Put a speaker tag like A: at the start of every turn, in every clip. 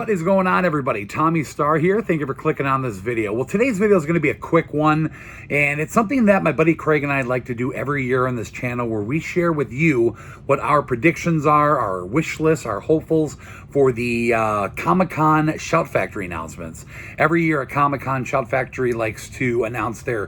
A: What is going on, everybody? Tommy Star here. Thank you for clicking on this video. Well, today's video is going to be a quick one, and it's something that my buddy Craig and I like to do every year on this channel, where we share with you what our predictions are, our wish lists, our hopefuls for the Comic-Con Shout Factory announcements. Every year at Comic-Con, Shout Factory likes to announce their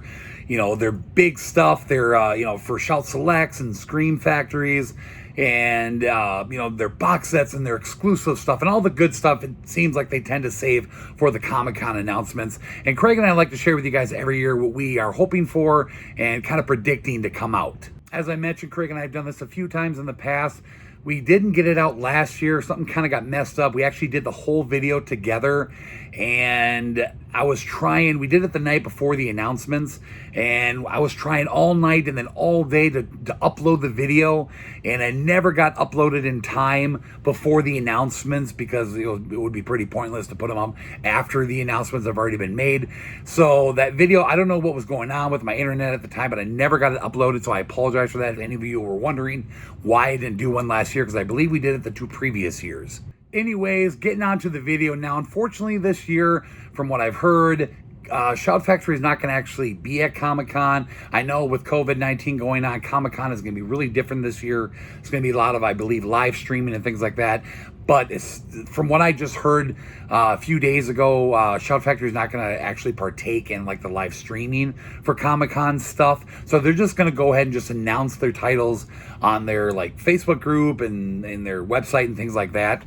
A: big stuff, their for Shout Selects and Scream Factories, and their box sets and their exclusive stuff and all the good stuff. It seems like they tend to save for the Comic-Con announcements. And Craig and I like to share with you guys every year what we are hoping for and kind of predicting to come out. As I mentioned, Craig and I have done this a few times in the past. We didn't get it out last year. Something kind of got messed up. We actually did the whole video together, and we did it the night before the announcements, and I was trying all night and then all day to upload the video, and I never got uploaded in time before the announcements because it would be pretty pointless to put them up after the announcements have already been made. So that video, I don't know what was going on with my internet at the time, but I never got it uploaded, so I apologize for that. If any of you were wondering why I didn't do one last year, because I believe we did it the 2 previous years. Anyways, getting on to the video now. Unfortunately, this year, from what I've heard, Shout Factory is not going to actually be at Comic-Con. I know with COVID-19 going on, Comic-Con is going to be really different this year. It's going to be a lot of, I believe, live streaming and things like that. But from what I just heard a few days ago, Shout Factory is not going to actually partake in like the live streaming for Comic-Con stuff. So they're just going to go ahead and just announce their titles on their like Facebook group and their website and things like that.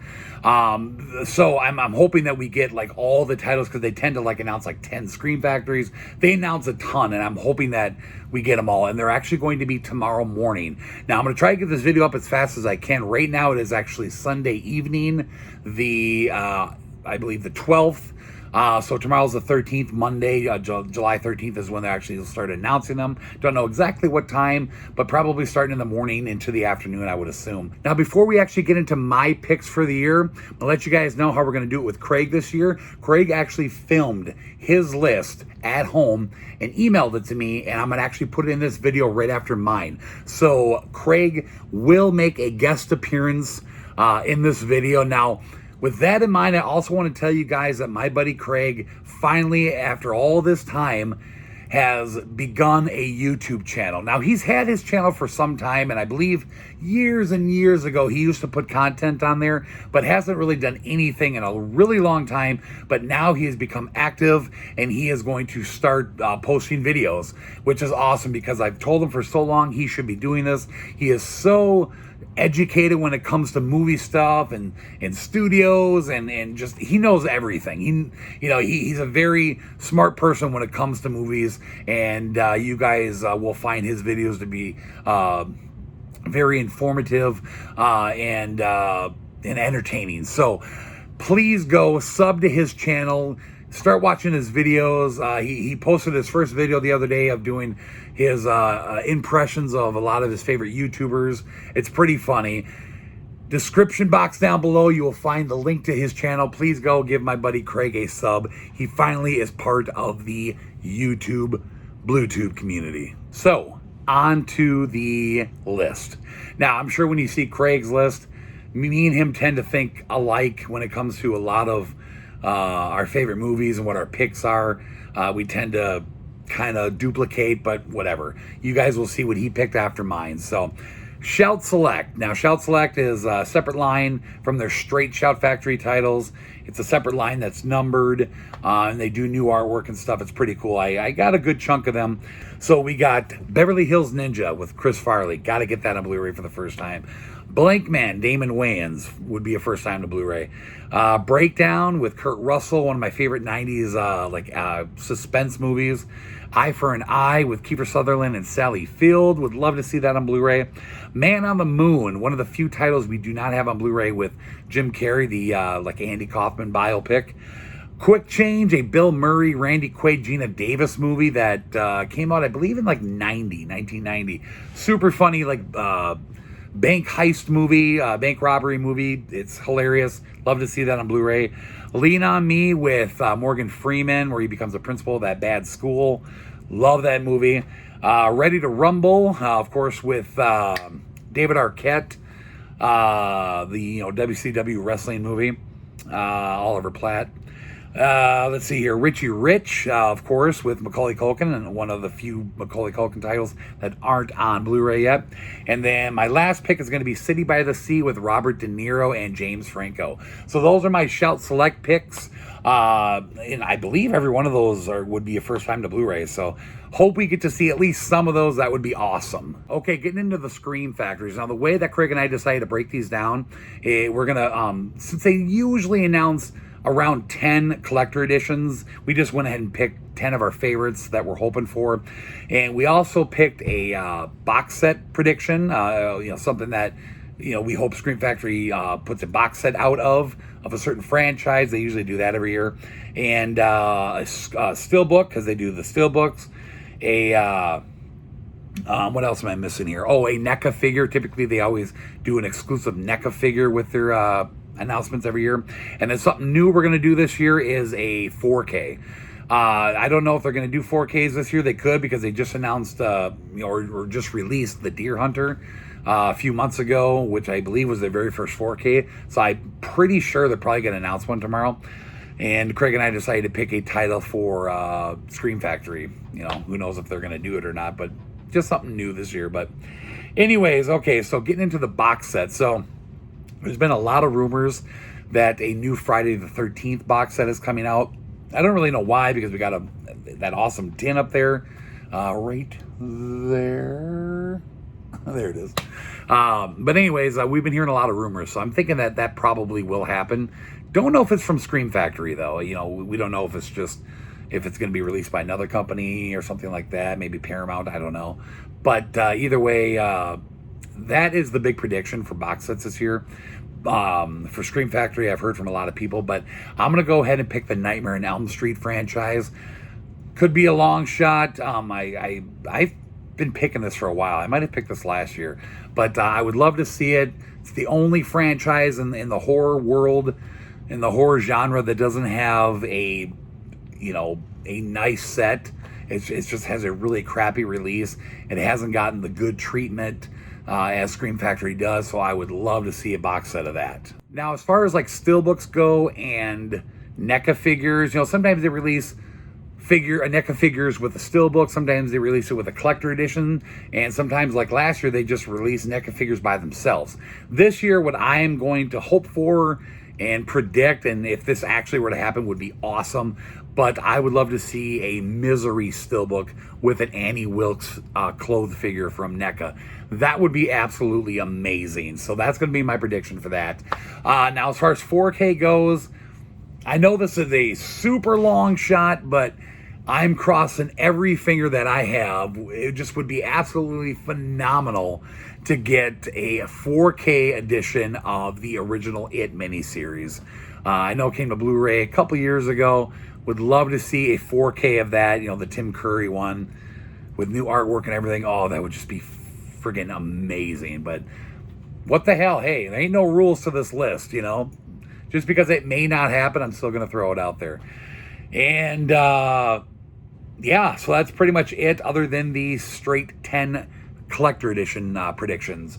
A: So I'm hoping that we get like all the titles, because they tend to like announce like 10 Scream Factories. They announce a ton, and I'm hoping that we get them all, and they're actually going to be tomorrow morning. Now I'm going to try to get this video up as fast as I can. Right now it is actually Sunday evening, I believe the 12th. So tomorrow's the 13th, Monday, July 13th is when they actually start announcing them. Don't know exactly what time, but probably starting in the morning into the afternoon, I would assume. Now, before we actually get into my picks for the year, I'll let you guys know how we're going to do it with Craig this year. Craig actually filmed his list at home and emailed it to me, and I'm going to actually put it in this video right after mine. So Craig will make a guest appearance in this video. Now, with that in mind, I also want to tell you guys that my buddy Craig finally, after all this time, has begun a YouTube channel. Now, he's had his channel for some time, and I believe years and years ago, he used to put content on there, but hasn't really done anything in a really long time. But now he has become active, and he is going to start posting videos, which is awesome, because I've told him for so long he should be doing this. He is so educated when it comes to movie stuff and studios, and just he knows everything. He's a very smart person when it comes to movies, and you guys will find his videos to be very informative and entertaining. So please go sub to his channel. Start watching his videos. He posted his first video the other day of doing his impressions of a lot of his favorite YouTubers. It's pretty funny. Description box down below, you will find the link to his channel. Please go give my buddy Craig a sub. He finally is part of the YouTube BlueTube community. So, on to the list. Now, I'm sure when you see Craig's list, me and him tend to think alike when it comes to a lot of our favorite movies and what our picks are. We tend to kind of duplicate, but whatever. You guys will see what he picked after mine. So, Shout Select. Now, Shout Select is a separate line from their straight Shout Factory titles. It's a separate line that's numbered, and they do new artwork and stuff. It's pretty cool. I got a good chunk of them. So we got Beverly Hills Ninja with Chris Farley. Got to get that on Blu Ray for the first time. Blank Man, Damon Wayans would be a first time to Blu Ray. Breakdown with Kurt Russell, one of my favorite 90s suspense movies. Eye for an Eye with Kiefer Sutherland and Sally Field. Would love to see that on Blu Ray. Man on the Moon, one of the few titles we do not have on Blu Ray, with Jim Carrey, the Andy Kaufman biopic. Quick Change, a Bill Murray, Randy Quaid, Gina Davis movie that came out, I believe, in 1990. Super funny, bank heist movie, bank robbery movie. It's hilarious. Love to see that on Blu Ray. Lean on Me with Morgan Freeman, where he becomes a principal of that bad school. Love that movie. Ready to Rumble, of course, with David Arquette, the WCW wrestling movie. Oliver Platt. Let's see here. Richie Rich, of course, with Macaulay Culkin, and one of the few Macaulay Culkin titles that aren't on Blu-ray yet. And then my last pick is going to be City by the Sea with Robert De Niro and James Franco. So those are my Shout Select picks. And I believe every one of those would be a first time to Blu-ray. So hope we get to see at least some of those. That would be awesome. Okay, getting into the Scream Factories. Now, the way that Craig and I decided to break these down, we're going to, since they usually announce around 10 collector editions, we just went ahead and picked 10 of our favorites that we're hoping for. And we also picked a box set prediction, something that, we hope Scream Factory puts a box set out of a certain franchise. They usually do that every year. And a Steelbook, because they do the Steelbooks. What else am I missing here? Oh, a NECA figure. Typically, they always do an exclusive NECA figure with their announcements every year. And then something new we're going to do this year is a 4K. I don't know if they're going to do 4Ks this year. They could, because they just announced, or just released the Deer Hunter a few months ago, which I believe was their very first 4K. So I'm pretty sure they're probably going to announce one tomorrow. And Craig and I decided to pick a title for Scream Factory. Who knows if they're going to do it or not, but just something new this year. But anyways, okay, so getting into the box set. So there's been a lot of rumors that a new Friday the 13th box set is coming out. I don't really know why, because we got that awesome tin up there, right there. There it is. But anyways, we've been hearing a lot of rumors, so I'm thinking that probably will happen. Don't know if it's from Scream Factory, though. We don't know if it's going to be released by another company or something like that, maybe Paramount, I don't know. But either way, that is the big prediction for box sets this year. For Scream Factory, I've heard from a lot of people, but I'm going to go ahead and pick the Nightmare on Elm Street franchise. Could be a long shot. I've been picking this for a while. I might have picked this last year, but I would love to see it. It's the only franchise in the horror world, in the horror genre, that doesn't have a nice set. It just has a really crappy release. It hasn't gotten the good treatment as Scream Factory does, so I would love to see a box set of that. Now, as far as like Steelbooks go and NECA figures, sometimes they release NECA figures with a Steelbook, sometimes they release it with a collector edition, and sometimes, like last year, they just released NECA figures by themselves. This year, what I am going to hope for and predict, and if this actually were to happen, would be awesome, but I would love to see a Misery Steelbook with an Annie Wilkes clothed figure from NECA. That would be absolutely amazing. So that's going to be my prediction for that. Now, as far as 4K goes, I know this is a super long shot, but I'm crossing every finger that I have. It just would be absolutely phenomenal to get a 4K edition of the original It miniseries. I know it came to Blu-ray a couple years ago. Would love to see a 4K of that, the Tim Curry one with new artwork and everything. Oh, that would just be friggin' amazing. But what the hell? Hey, there ain't no rules to this list, Just because it may not happen, I'm still going to throw it out there. And, yeah, so that's pretty much it, other than the straight 10 collector edition predictions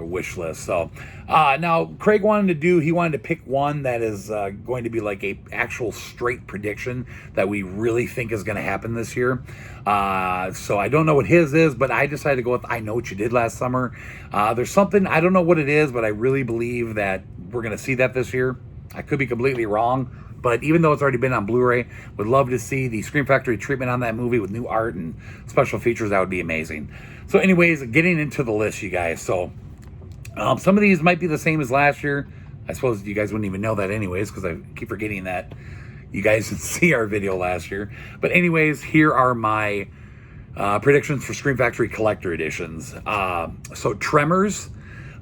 A: wish list. So now Craig wanted to pick one that is going to be like a actual straight prediction that we really think is going to happen this year. So I don't know what his is, but I decided to go with I Know What You Did Last Summer. There's something, I don't know what it is, but I really believe that we're going to see that this year. I could be completely wrong, but even though it's already been on Blu-ray, would love to see the Scream Factory treatment on that movie with new art and special features. That would be amazing. So anyways, getting into the list, you guys. So some of these might be the same as last year. I suppose you guys wouldn't even know that anyways, because I keep forgetting that you guys didn't see our video last year. But anyways, here are my predictions for Scream Factory collector editions. So Tremors,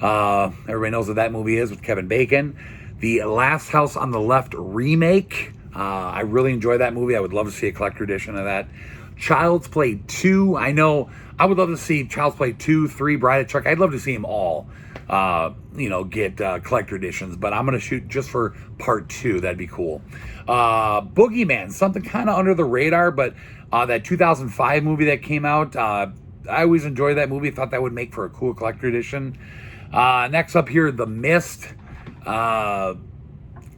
A: everybody knows what that movie is with Kevin Bacon. The Last House on the Left remake. I really enjoy that movie. I would love to see a collector edition of that. Child's Play 2. I know I would love to see Child's Play 2, 3, Bride of Chuck. I'd love to see them all, get collector editions. But I'm going to shoot just for part 2. That'd be cool. Boogeyman, something kind of under the radar, but that 2005 movie that came out, I always enjoyed that movie. Thought that would make for a cool collector edition. Next up here, The Mist.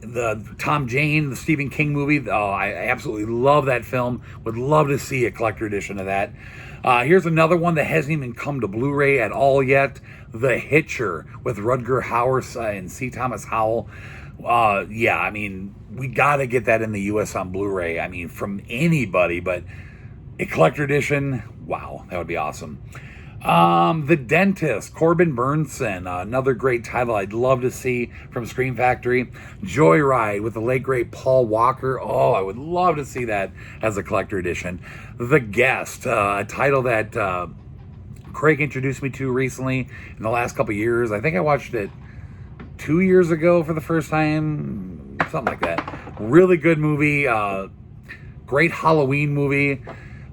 A: the Tom Jane, the Stephen King movie. Oh, I absolutely love that film. Would love to see a collector edition of that. Here's another one that hasn't even come to Blu Ray at all yet. The Hitcher with Rutger Hauer and C. Thomas Howell. Yeah, I mean, we got to get that in the US on Blu Ray. I mean, from anybody, but a collector edition, wow, that would be awesome. The Dentist, Corbin Burnson, another great title I'd love to see from Scream Factory. Joyride with the late great Paul Walker. Oh, I would love to see that as a collector edition. The Guest, a title that Craig introduced me to recently in the last couple years. I think I watched it 2 years ago for the first time, something like that. Really good movie, great Halloween movie.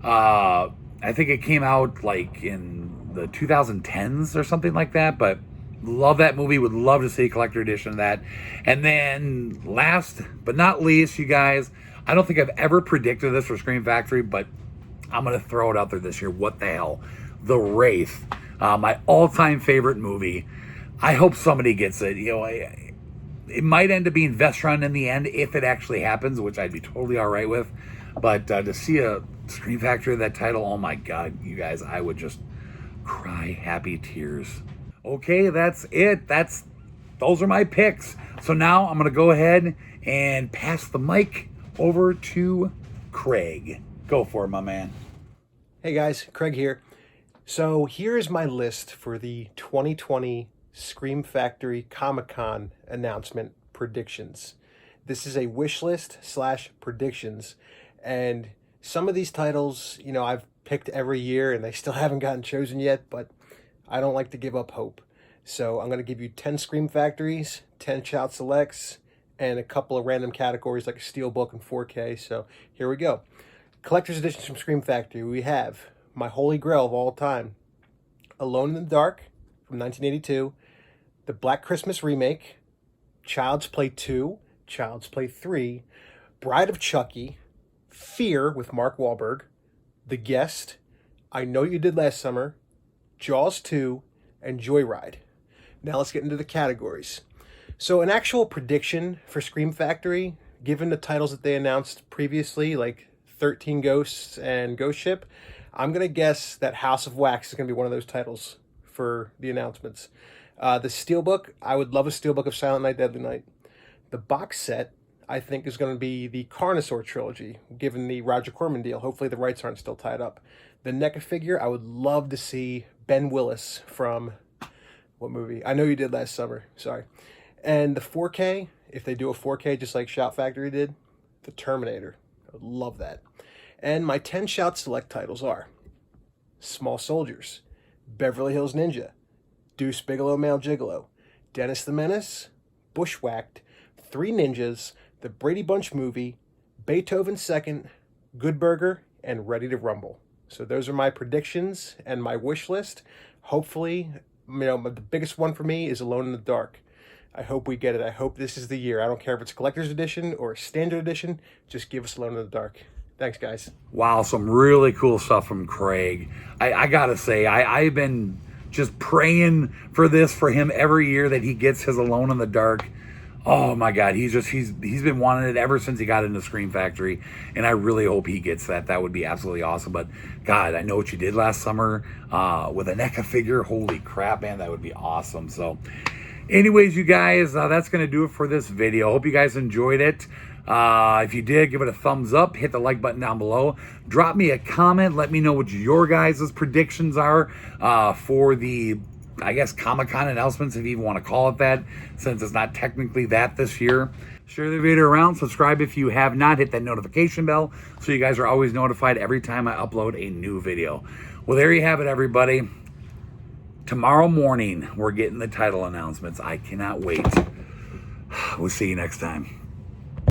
A: I think it came out like in the 2010s or something like that, but love that movie. Would love to see a collector edition of that. And then last but not least, you guys, I don't think I've ever predicted this for Scream Factory, but I'm going to throw it out there this year. What the hell? The Wraith, my all-time favorite movie. I hope somebody gets it. You know, it might end up being Vestron in the end if it actually happens, which I'd be totally all right with. But to see a Scream Factory of that title, oh my God, you guys, I would just cry happy tears. Okay, that's it. Those are my picks. So now I'm going to go ahead and pass the mic over to Craig. Go for it, my man.
B: Hey guys, Craig here. So here's my list for the 2020 Scream Factory Comic-Con announcement predictions. This is a wish list / predictions, and some of these titles, you know, I've picked every year and they still haven't gotten chosen yet, but I don't like to give up hope. So I'm going to give you 10 Scream Factories, 10 Shout Selects, and a couple of random categories like a Steelbook and 4K. So here we go. Collector's editions from Scream Factory. We have my holy grail of all time, Alone in the Dark from 1982, the Black Christmas remake, Child's Play 2, Child's Play 3, Bride of Chucky, Fear with Mark Wahlberg, The Guest, I Know You Did Last Summer, Jaws 2, and Joyride. Now let's get into the categories. So an actual prediction for Scream Factory, given the titles that they announced previously, like 13 Ghosts and Ghost Ship, I'm going to guess that House of Wax is going to be one of those titles for the announcements. The Steelbook, I would love a Steelbook of Silent Night, Deadly Night. The box set, I think, is going to be the Carnosaur trilogy, given the Roger Corman deal. Hopefully the rights aren't still tied up. The NECA figure, I would love to see Ben Willis from, what movie? I Know You Did Last Summer, sorry. And the 4K, if they do a 4K just like Shout Factory did, the Terminator. I would love that. And my 10 Shout Select titles are Small Soldiers, Beverly Hills Ninja, Deuce Bigalow Male Gigolo, Dennis the Menace, Bushwhacked, Three Ninjas, The Brady Bunch Movie, Beethoven 2nd, Good Burger, and Ready to Rumble. So those are my predictions and my wish list. Hopefully, you know, the biggest one for me is Alone in the Dark. I hope we get it. I hope this is the year. I don't care if it's a collector's edition or a standard edition. Just give us Alone in the Dark. Thanks, guys.
A: Wow, some really cool stuff from Craig. I gotta say, I've been just praying for this for him every year that he gets his Alone in the Dark. Oh my God, he's been wanting it ever since he got into Scream Factory, and I really hope he gets that. That would be absolutely awesome. But God, I Know What You Did Last Summer with a NECA figure. Holy crap, man, that would be awesome. So anyways, you guys, that's going to do it for this video. Hope you guys enjoyed it. If you did, give it a thumbs up, hit the like button down below, drop me a comment, let me know what your guys' predictions are for the, I guess, Comic-Con announcements, if you even want to call it that, since it's not technically that this year. Share the video around, subscribe if you have not, hit that notification bell so you guys are always notified every time I upload a new video. Well, there you have it, everybody. Tomorrow morning, we're getting the title announcements. I cannot wait. We'll see you next time.